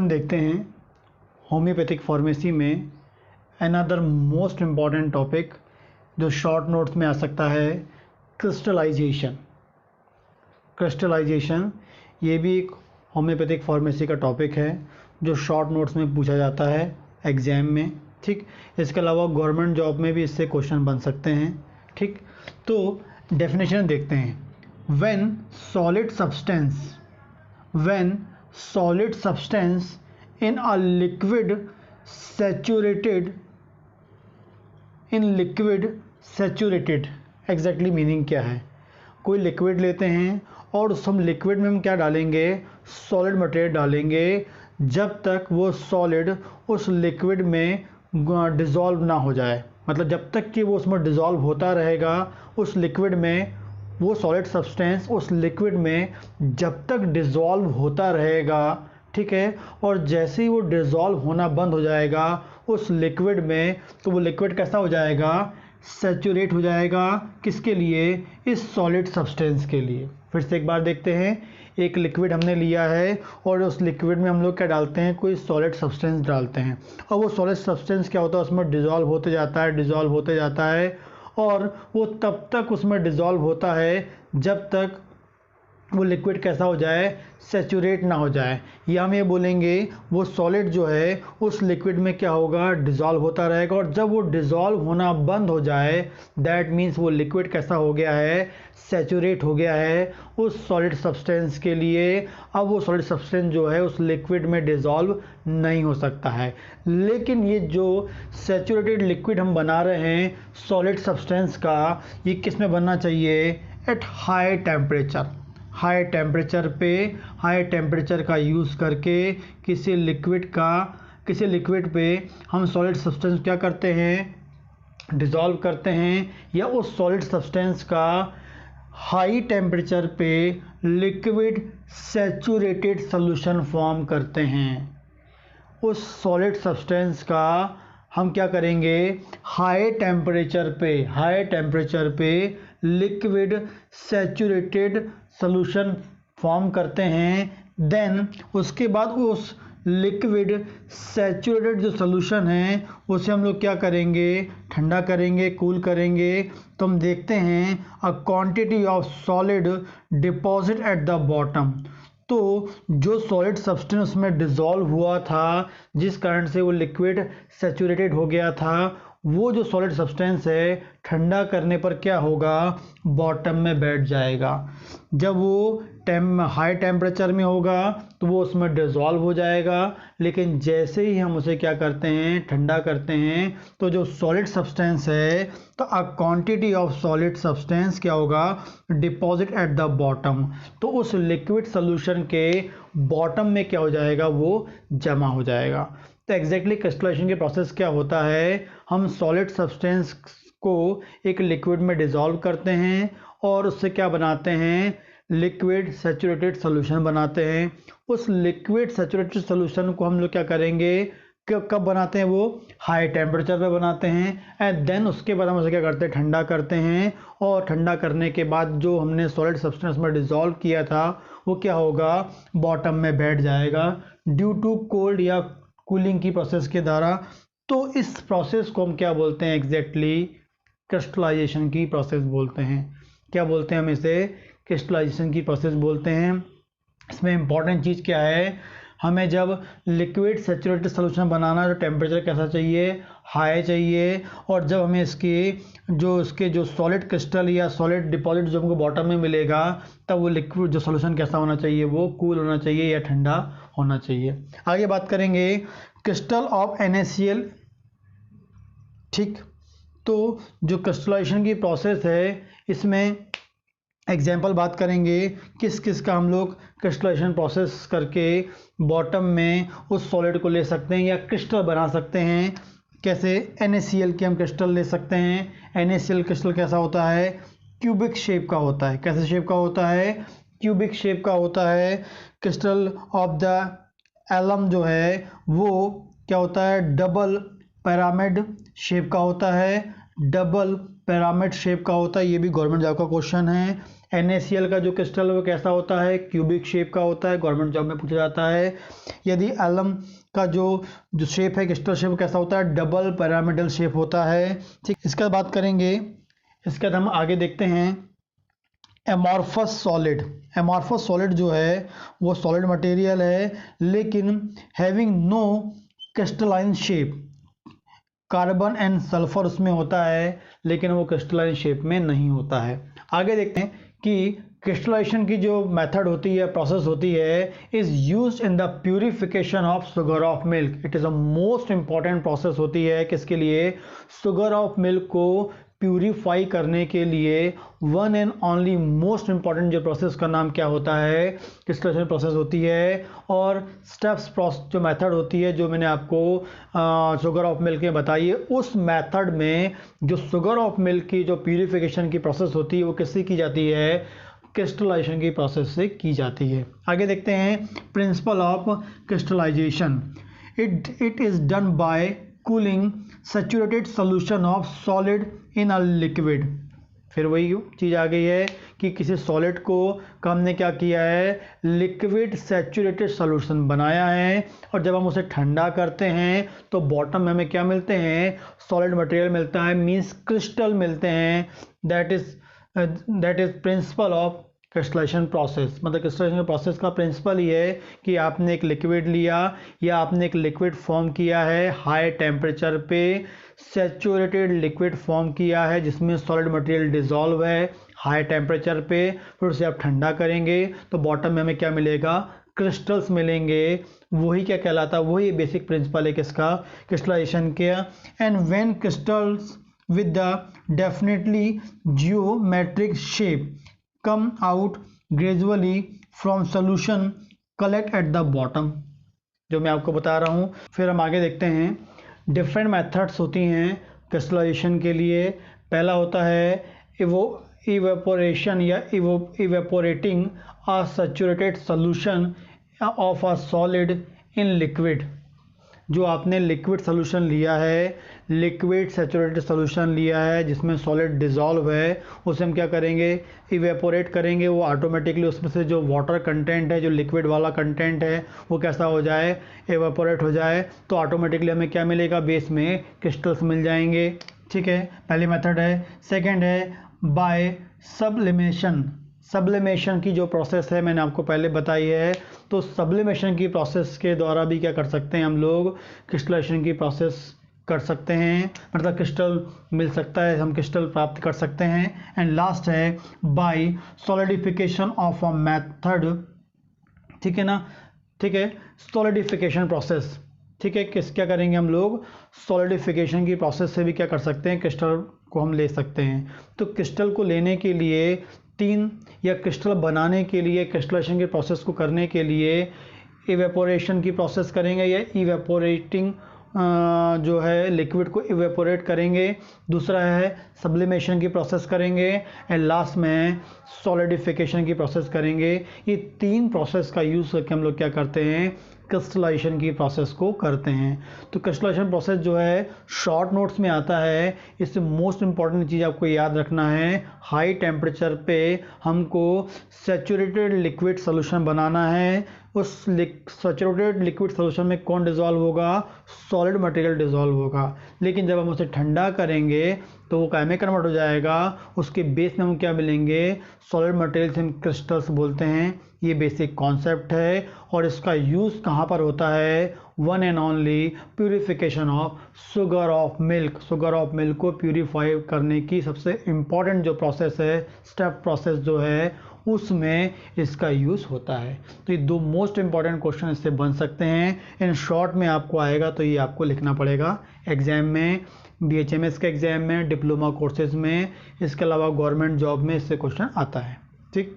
हम देखते हैं होम्योपैथिक फार्मेसी में अनदर मोस्ट इम्पॉर्टेंट टॉपिक जो शॉर्ट नोट्स में आ सकता है, क्रिस्टलाइजेशन। क्रिस्टलाइजेशन ये भी एक होम्योपैथिक फार्मेसी का टॉपिक है जो शॉर्ट नोट्स में पूछा जाता है एग्ज़ाम में। ठीक, इसके अलावा गवर्नमेंट जॉब में भी इससे क्वेश्चन बन सकते हैं। ठीक, तो डेफिनेशन देखते हैं। When solid substance in a liquid saturated exactly meaning क्या है? कोई लिक्विड लेते हैं और उस हम लिक्विड में हम क्या डालेंगे, सॉलिड मटेरियल डालेंगे जब तक वो सॉलिड उस लिक्विड में डिज़ोल्व ना हो जाए। मतलब जब तक कि वो उसमें डिज़ोल्व होता रहेगा उस लिक्विड में, वो सॉलिड सब्सटेंस उस लिक्विड में जब तक डिज़ोल्व होता रहेगा, ठीक है, और जैसे ही वो डिज़ोल्व होना बंद हो जाएगा उस लिक्विड में, तो वो लिक्विड कैसा हो जाएगा, सैचुरेट हो जाएगा। किसके लिए? इस सॉलिड सब्सटेंस के लिए। फिर से एक बार देखते हैं, एक लिक्विड हमने लिया है और उस लिक्विड में हम लोग क्या डालते हैं, कोई सॉलिड सब्सटेंस डालते हैं और वो सॉलिड सब्सटेंस क्या होता है, उसमें डिज़ोल्व होते जाता है और वो तब तक उसमें डिज़ोल्व होता है जब तक वो लिक्विड कैसा हो जाए, सैचुरेट ना हो जाए। या हम ये बोलेंगे वो सॉलिड जो है उस लिक्विड में क्या होगा, डिज़ोल्व होता रहेगा और जब वो डिज़ोल्व होना बंद हो जाए दैट मीन्स वो लिक्विड कैसा हो गया है, सैचुरेट हो गया है उस सॉलिड सब्सटेंस के लिए। अब वो सॉलिड सब्सटेंस जो है उस लिक्विड में डिज़ोल्व नहीं हो सकता है। लेकिन ये जो सैचुरेटेड लिक्विड हम बना रहे हैं सॉलिड सब्सटेंस का, ये किस में बनना चाहिए, at high temperature. High temperature का यूज़ करके किसी लिक्विड पे हम सॉलिड सब्सटेंस क्या करते हैं, डिज़ोल्व करते हैं, या उस सॉलिड सब्सटेंस का हाई टेम्परेचर पे लिक्विड सैचुरेटेड सॉल्यूशन फॉर्म करते हैं। उस सॉलिड सब्सटेंस का हम क्या करेंगे, हाई टेम्परेचर पे लिक्विड सैचुरेटेड सॉल्यूशन फॉर्म करते हैं। देन उसके बाद उस लिक्विड सैचुरेटेड जो सॉल्यूशन है उसे हम लोग क्या करेंगे, ठंडा करेंगे, कूल करेंगे। तो हम देखते हैं a quantity of solid deposit at the bottom. तो जो सॉलिड सब्सटेंस उसमें डिज़ोल्व हुआ था जिस कारण से वो लिक्विड सैचुरेटेड हो गया था, वो जो सॉलिड सब्सटेंस है ठंडा करने पर क्या होगा, बॉटम में बैठ जाएगा। जब वो हाई टेम्परेचर में होगा तो वो उसमें डिज़ोल्व हो जाएगा, लेकिन जैसे ही हम उसे क्या करते हैं, ठंडा करते हैं, तो जो सॉलिड सब्सटेंस है, तो a quantity of solid substance क्या होगा, डिपॉजिट एट द बॉटम। तो उस लिक्विड सोल्यूशन के बॉटम में क्या हो जाएगा, वो जमा हो जाएगा। तो एग्जैक्टली क्रिस्टलाइजेशन के प्रोसेस क्या होता है, हम सॉलिड सब्सटेंस को एक लिक्विड में डिज़ोल्व करते हैं और उससे क्या बनाते हैं, लिक्विड सैचुरेटेड सॉल्यूशन बनाते हैं। उस लिक्विड सैचुरेटेड सॉल्यूशन को हम लोग क्या करेंगे, कब बनाते हैं, वो हाई टेम्परेचर पे बनाते हैं एंड देन उसके बाद हम उसे क्या करते हैं, ठंडा करते हैं। और ठंडा करने के बाद जो हमने सॉलिड सब्सटेंस में डिज़ोल्व किया था वो क्या होगा, बॉटम में बैठ जाएगा ड्यू टू कोल्ड या कूलिंग की प्रोसेस के द्वारा। तो इस प्रोसेस को हम क्या बोलते हैं, एग्जैक्टली क्रिस्टलाइजेशन की प्रोसेस बोलते हैं। क्या बोलते हैं हम इसे, क्रिस्टलाइजेशन की प्रोसेस बोलते हैं। इसमें इंपॉर्टेंट चीज़ क्या है, हमें जब लिक्विड सैचुरेटेड सॉल्यूशन बनाना है तो टेम्परेचर कैसा चाहिए, हाई चाहिए। और जब हमें इसके जो सॉलिड क्रिस्टल या सॉलिड डिपॉजिट जो हमको बॉटम में मिलेगा, तब वो लिक्विड जो सॉल्यूशन कैसा होना चाहिए, वो कूल होना चाहिए या ठंडा होना चाहिए। आगे बात करेंगे क्रिस्टल ऑफ NaCl। ठीक, तो जो क्रिस्टलाइजेशन की प्रोसेस है इसमें एग्जाम्पल बात करेंगे किस किस का हम लोग क्रिस्टलाइजेशन प्रोसेस करके बॉटम में उस सॉलिड को ले सकते हैं या क्रिस्टल बना सकते हैं। कैसे, NaCl के हम क्रिस्टल ले सकते हैं। NaCl क्रिस्टल कैसा होता है, क्यूबिक शेप का होता है। कैसे शेप का होता है, क्यूबिक शेप का होता है। क्रिस्टल ऑफ द एलम जो है वो क्या होता है, डबल पिरामिड शेप का होता है। डबल पिरामिड शेप का होता है, ये भी गवर्नमेंट जॉब का क्वेश्चन है। NaCl का जो क्रिस्टल वो कैसा होता है, क्यूबिक शेप का होता है, गवर्नमेंट जॉब में पूछा जाता है। यदि एलम का जो शेप है क्रिस्टल शेप कैसा होता है, डबल पिरामिडल शेप होता है। ठीक, इसके बाद बात करेंगे, इसके बाद हम आगे देखते हैं एमॉर्फस सॉलिड। एमॉर्फस सॉलिड जो है वो सॉलिड मटेरियल है लेकिन having no crystalline shape, carbon and sulphur उसमें होता है लेकिन वो क्रिस्टलाइन शेप में नहीं होता है। आगे देखते हैं कि क्रिस्टलाइजेशन की जो मेथड होती है, प्रोसेस होती है, is used in the purification of sugar of milk. It is a most important process होती है किसके लिए, शुगर ऑफ मिल्क को प्यूरिफाई करने के लिए। One and only most important जो प्रोसेस का नाम क्या होता है, क्रिस्टलाइजेशन प्रोसेस होती है। और स्टेप्स जो मेथड होती है जो मैंने आपको शुगर ऑफ मिल्क में बताई है, उस मेथड में जो शुगर ऑफ मिल्क की जो प्यूरिफिकेशन की प्रोसेस होती है वो किससे की जाती है, क्रिस्टलाइजेशन की प्रोसेस से की जाती है। आगे देखते हैं principle of crystallisation. It is done by cooling saturated solution of solid in a liquid. फिर वही चीज़ आ गई है कि किसी सॉलिड को हमने क्या किया है, लिक्विड सैचुरेटेड सॉल्यूशन बनाया है, और जब हम उसे ठंडा करते हैं तो बॉटम में हमें क्या मिलते हैं, सॉलिड मटेरियल मिलता है, मीन्स क्रिस्टल मिलते हैं। That is principle of crystallisation process. मतलब क्रिस्टलाइजेशन प्रोसेस का प्रिंसिपल ये है कि आपने एक लिक्विड लिया या आपने एक लिक्विड फॉर्म किया है हाई टेम्परेचर पे, सैचुरेटेड लिक्विड फॉर्म किया है जिसमें सॉलिड मटेरियल डिसॉल्व है हाई टेम्परेचर पे, फिर उसे आप ठंडा करेंगे तो बॉटम में हमें क्या मिलेगा, क्रिस्टल्स मिलेंगे। वही क्या कहलाता है, वही बेसिक प्रिंसिपल है किसका, क्रिस्टलाइजेशन के। And when crystals with the definitely geometric shape come out gradually from solution collect at the bottom, जो मैं आपको बता रहा हूँ। फिर हम आगे देखते हैं, डिफरेंट मेथड्स होती हैं क्रिस्टलाइजेशन के लिए। पहला होता है इवेपोरेशन या evaporating a saturated solution of a solid in liquid. जो आपने लिक्विड सोल्यूशन लिया है, लिक्विड सैचुरेटेड सोल्यूशन लिया है जिसमें सॉलिड डिसॉल्व है, उसे हम क्या करेंगे, इवेपोरेट करेंगे। वो ऑटोमेटिकली उसमें से जो वाटर कंटेंट है, जो लिक्विड वाला कंटेंट है, वो कैसा हो जाए, इवेपोरेट हो जाए, तो ऑटोमेटिकली हमें क्या मिलेगा, बेस में क्रिस्टल्स मिल जाएंगे। ठीक है, पहली मेथड है। सेकेंड है बाय सब्लिमेशन। सब्लिमेशन की जो प्रोसेस है मैंने आपको पहले बताई है, तो सब्लिमेशन की प्रोसेस के द्वारा भी क्या कर सकते हैं हम लोग, क्रिस्टलाइजेशन की प्रोसेस कर सकते हैं, मतलब क्रिस्टल मिल सकता है, हम क्रिस्टल प्राप्त कर सकते हैं। एंड लास्ट है by solidification of a method. ठीक है ना, ठीक है, सॉलिडिफिकेशन प्रोसेस। ठीक है, क्या करेंगे हम लोग, सॉलिडिफिकेशन की प्रोसेस से भी क्या कर सकते हैं, क्रिस्टल को हम ले सकते हैं। तो क्रिस्टल को लेने के लिए तीन, या क्रिस्टल बनाने के लिए, क्रिस्टलाइजेशन के प्रोसेस को करने के लिए इवेपोरेशन की प्रोसेस करेंगे या इवेपोरेटिंग जो है लिक्विड को इवेपोरेट करेंगे। दूसरा है सब्लिमेशन की प्रोसेस करेंगे, एंड लास्ट में है सॉलिडिफिकेशन की प्रोसेस करेंगे। ये तीन प्रोसेस का यूज़ करके हम लोग क्या करते हैं, क्रिस्टलाइजेशन की प्रोसेस को करते हैं। तो क्रिस्टलाइजेशन प्रोसेस जो है शॉर्ट नोट्स में आता है। इससे मोस्ट इंपॉर्टेंट चीज़ आपको याद रखना है, हाई टेम्परेचर पे हमको सैचुरेटेड लिक्विड सोल्यूशन बनाना है। उस सैचुरेटेड लिक्विड सोल्यूशन में कौन डिसॉल्व होगा, सॉलिड मटेरियल डिसॉल्व होगा। लेकिन जब हम उसे ठंडा करेंगे तो वो काय में कन्वर्ट हो जाएगा, उसके बेस में हम क्या मिलेंगे, सॉलिड मटेरियल से हम क्रिस्टल्स बोलते हैं। ये बेसिक कॉन्सेप्ट है और इसका यूज़ कहाँ पर होता है, one and only purification of sugar of milk. Sugar of milk को प्यूरिफाई करने की सबसे इम्पॉर्टेंट जो प्रोसेस है, स्टेप प्रोसेस जो है, उसमें इसका यूज़ होता है। तो ये दो मोस्ट इंपॉर्टेंट क्वेश्चन इससे बन सकते हैं। इन शॉर्ट में आपको आएगा तो ये आपको लिखना पड़ेगा एग्जाम में, BHMS के एग्जाम में, डिप्लोमा कोर्सेज में, इसके अलावा गवर्नमेंट जॉब में इससे क्वेश्चन आता है। ठीक।